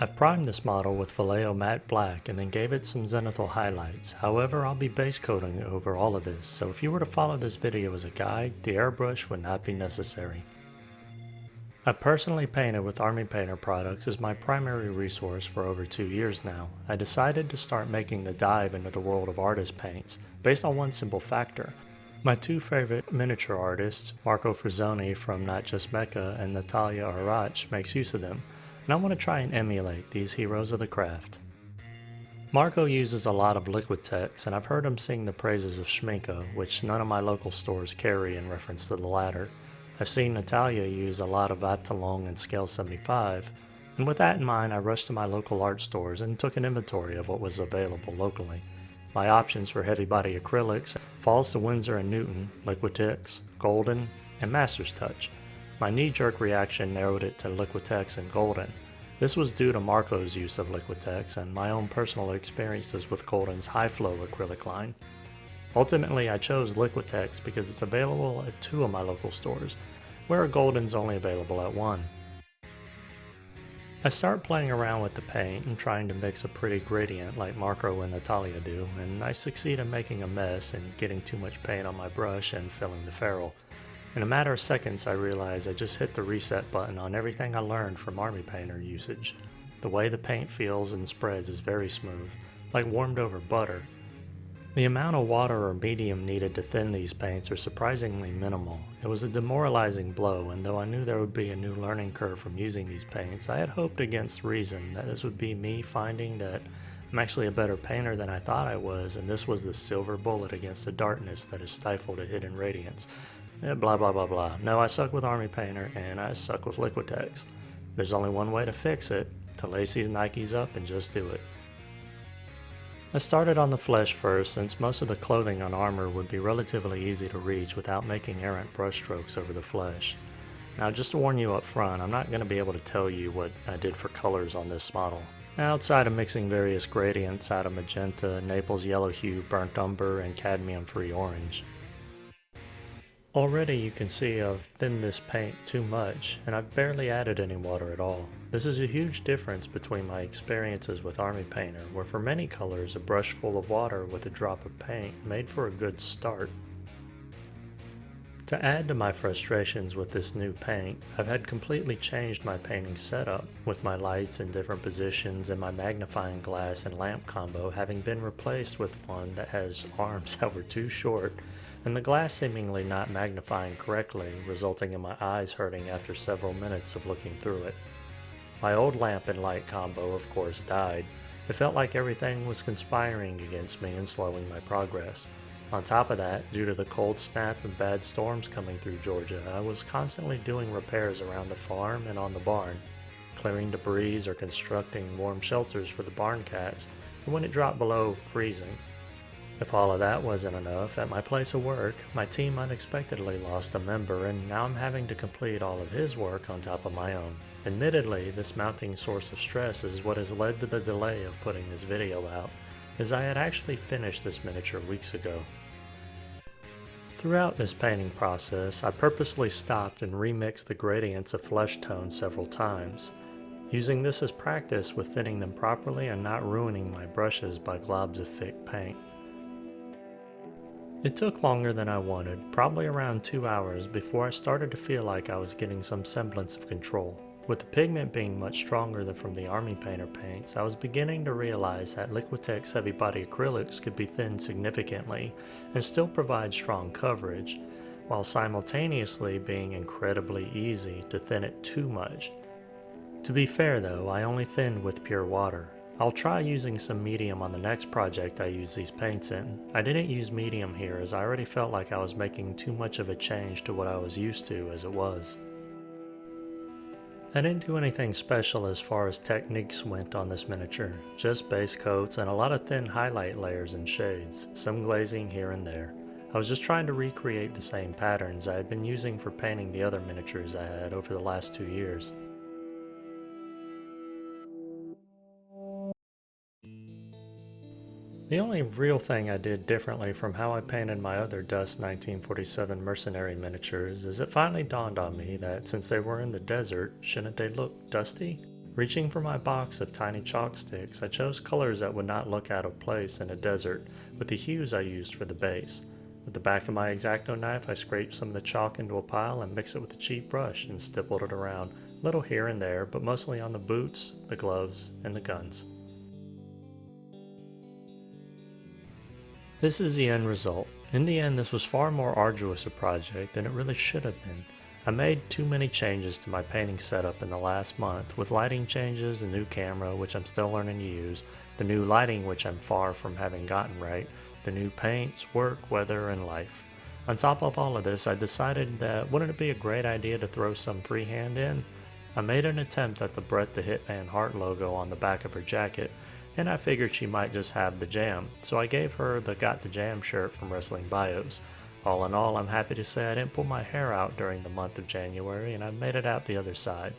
I've primed this model with Vallejo matte black and then gave it some zenithal highlights. However, I'll be base coating over all of this, so if you were to follow this video as a guide, the airbrush would not be necessary. I've personally painted with Army Painter products as my primary resource for over 2 years now. I decided to start making the dive into the world of artist paints based on one simple factor. My two favorite miniature artists, Marco Frazzoni from Not Just Mecca and Nathalia Ritz, makes use of them, and I want to try and emulate these heroes of the craft. Marco uses a lot of Liquitex, and I've heard him sing the praises of Schminko, which none of my local stores carry in reference to the latter. I've seen Nathalia use a lot of Aptalong and Scale 75, and with that in mind I rushed to my local art stores and took an inventory of what was available locally. My options for heavy body acrylics falls to Winsor & Newton, Liquitex, Golden, and Master's Touch. My knee-jerk reaction narrowed it to Liquitex and Golden. This was due to Marco's use of Liquitex and my own personal experiences with Golden's high-flow acrylic line. Ultimately, I chose Liquitex because it's available at 2 of my local stores, where Golden's only available at 1. I start playing around with the paint and trying to mix a pretty gradient like Marco and Nathalia do, and I succeed in making a mess and getting too much paint on my brush and filling the ferrule. In a matter of seconds I realize I just hit the reset button on everything I learned from Army Painter usage. The way the paint feels and spreads is very smooth, like warmed over butter. The amount of water or medium needed to thin these paints are surprisingly minimal. It was a demoralizing blow, and though I knew there would be a new learning curve from using these paints, I had hoped against reason that this would be me finding that I'm actually a better painter than I thought I was, and this was the silver bullet against the darkness that has stifled a hidden radiance. Blah blah blah blah. No, I suck with Army Painter, and I suck with Liquitex. There's only one way to fix it, to lace these Nikes up and just do it. I started on the flesh first, since most of the clothing on armor would be relatively easy to reach without making errant brush strokes over the flesh. Now, just to warn you up front, I'm not going to be able to tell you what I did for colors on this model. Outside of mixing various gradients out of magenta, Naples yellow hue, burnt umber, and cadmium free orange. Already you can see I've thinned this paint too much, and I've barely added any water at all. This is a huge difference between my experiences with Army Painter, where for many colors a brush full of water with a drop of paint made for a good start. To add to my frustrations with this new paint, I've had completely changed my painting setup, with my lights in different positions and my magnifying glass and lamp combo having been replaced with one that has arms that were too short, and the glass seemingly not magnifying correctly, resulting in my eyes hurting after several minutes of looking through it. My old lamp and light combo of course died. It felt like everything was conspiring against me and slowing my progress. On top of that, due to the cold snap and bad storms coming through Georgia, I was constantly doing repairs around the farm and on the barn, clearing debris or constructing warm shelters for the barn cats when it dropped below freezing. If all of that wasn't enough, at my place of work, my team unexpectedly lost a member, and now I'm having to complete all of his work on top of my own. Admittedly, this mounting source of stress is what has led to the delay of putting this video out, as I had actually finished this miniature weeks ago. Throughout this painting process, I purposely stopped and remixed the gradients of flesh tones several times, using this as practice with thinning them properly and not ruining my brushes by globs of thick paint. It took longer than I wanted, probably around 2 hours, before I started to feel like I was getting some semblance of control. With the pigment being much stronger than from the Army Painter paints, I was beginning to realize that Liquitex Heavy Body Acrylics could be thinned significantly and still provide strong coverage, while simultaneously being incredibly easy to thin it too much. To be fair though, I only thinned with pure water. I'll try using some medium on the next project I use these paints in. I didn't use medium here as I already felt like I was making too much of a change to what I was used to as it was. I didn't do anything special as far as techniques went on this miniature, just base coats and a lot of thin highlight layers and shades, some glazing here and there. I was just trying to recreate the same patterns I had been using for painting the other miniatures I had over the last 2 years. The only real thing I did differently from how I painted my other Dust 1947 mercenary miniatures is it finally dawned on me that since they were in the desert, shouldn't they look dusty? Reaching for my box of tiny chalk sticks, I chose colors that would not look out of place in a desert with the hues I used for the base. With the back of my X-Acto knife, I scraped some of the chalk into a pile and mixed it with a cheap brush and stippled it around, a little here and there, but mostly on the boots, the gloves, and the guns. This is the end result. In the end, this was far more arduous a project than it really should have been. I made too many changes to my painting setup in the last month, with lighting changes, a new camera, which I'm still learning to use, the new lighting, which I'm far from having gotten right, the new paints, work, weather, and life. On top of all of this, I decided that wouldn't it be a great idea to throw some freehand in? I made an attempt at the Brett the Hitman Heart logo on the back of her jacket, and I figured she might just have the jam, so I gave her the Got the Jam shirt from Wrestling Bios. All in all, I'm happy to say I didn't pull my hair out during the month of January, and I made it out the other side.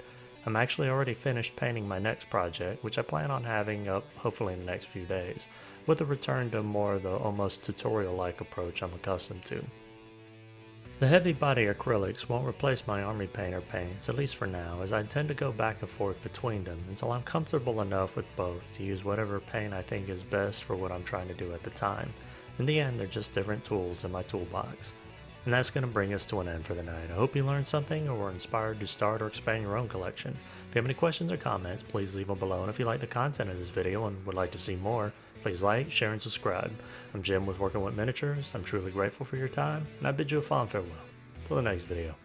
I'm actually already finished painting my next project, which I plan on having up hopefully in the next few days, with a return to more of the almost tutorial-like approach I'm accustomed to. The heavy body acrylics won't replace my army painter paints, at least for now, as I intend to go back and forth between them until I'm comfortable enough with both to use whatever paint I think is best for what I'm trying to do at the time. In the end, they're just different tools in my toolbox. And that's going to bring us to an end for the night. I hope you learned something or were inspired to start or expand your own collection. If you have any questions or comments, please leave them below. And if you like the content of this video and would like to see more, please like, share, and subscribe. I'm Jim with Working with Miniatures. I'm truly grateful for your time, and I bid you a fond farewell. Till the next video.